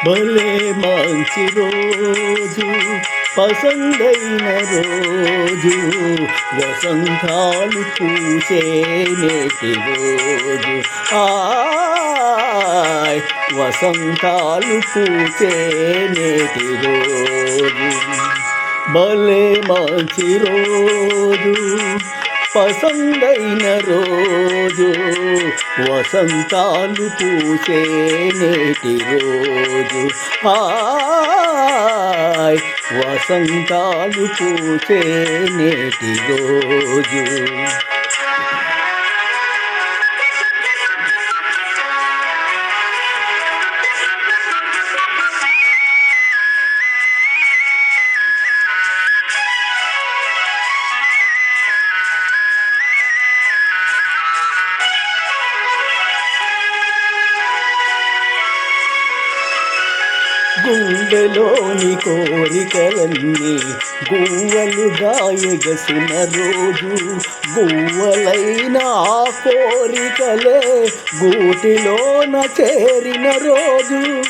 భలే మంచి రోజు, పసందైన రోజు, వసంతాలు పూసే నేటి రోజు. వసంతాలు పూసే నేటి రోజు. భలే మంచి రోజు, పసందైన రోజు, వసంతాలు పూసే నేటి రోజు. వసంతాలు పూసే నేటి రోజు. గుండెలోని కోరికలన్నీ గువ్వలుగా ఎగసిన రోజు, గువ్వలైన ఆ కోరికలే గూటిలోన చేరిన రోజు.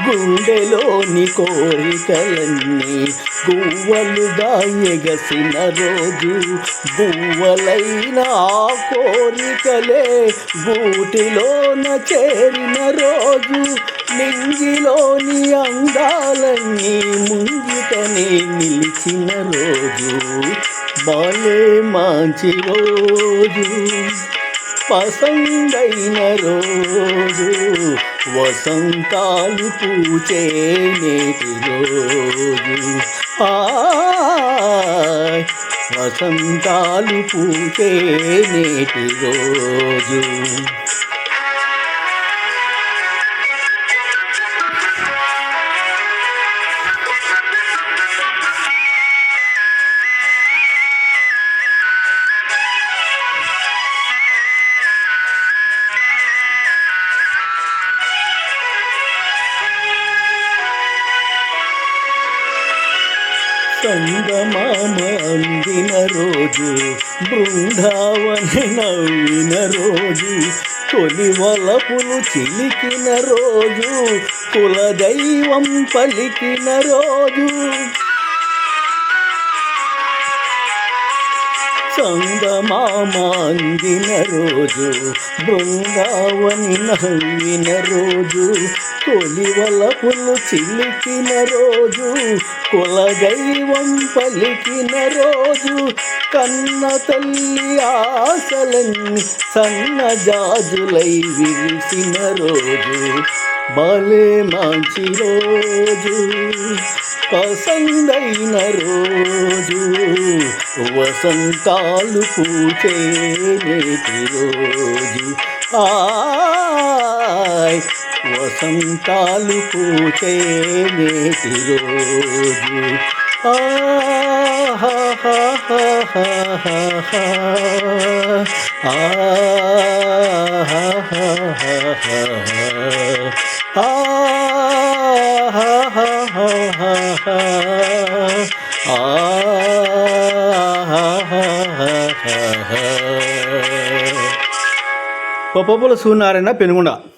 గుండెలోని కోరికలన్నీ గువ్వలుగా ఎగసిన రోజు, గువ్వలైన ఆ కోరికలే గూటిలోన చేరిన రోజు. నింగిలోని అందాలన్నీ ముంగిటనే నిలిచిన రోజు. భలే మంచి రోజు, పసందైన రోజు, వసంతాలు పూచే నేటి రోజు. వసంతాలు పూచే నేటి రోజు. సంగమామ అందిన రోజు, బృందావన నవ్విన రోజు, తొలి వలపులు చిలికిన రోజు, కులదైవం పలికిన రోజు. సంగమామ అందిన రోజు, బృందావని నవ్విన రోజు, తొలి వలపులు చిలికిన రోజు, కులదైవం పలికిన రోజు. కన్న తల్లి ఆశలన్నీ సన్నజాజులై విరిసిన రోజు. భలే మంచి రోజు, పసందైన రోజు, వసంతాలు పూచే నేటి రోజు. వసంతాలు పూచే నేటి రోజు. పప్పుల సూర్యనారాయణ పెనుగొండ.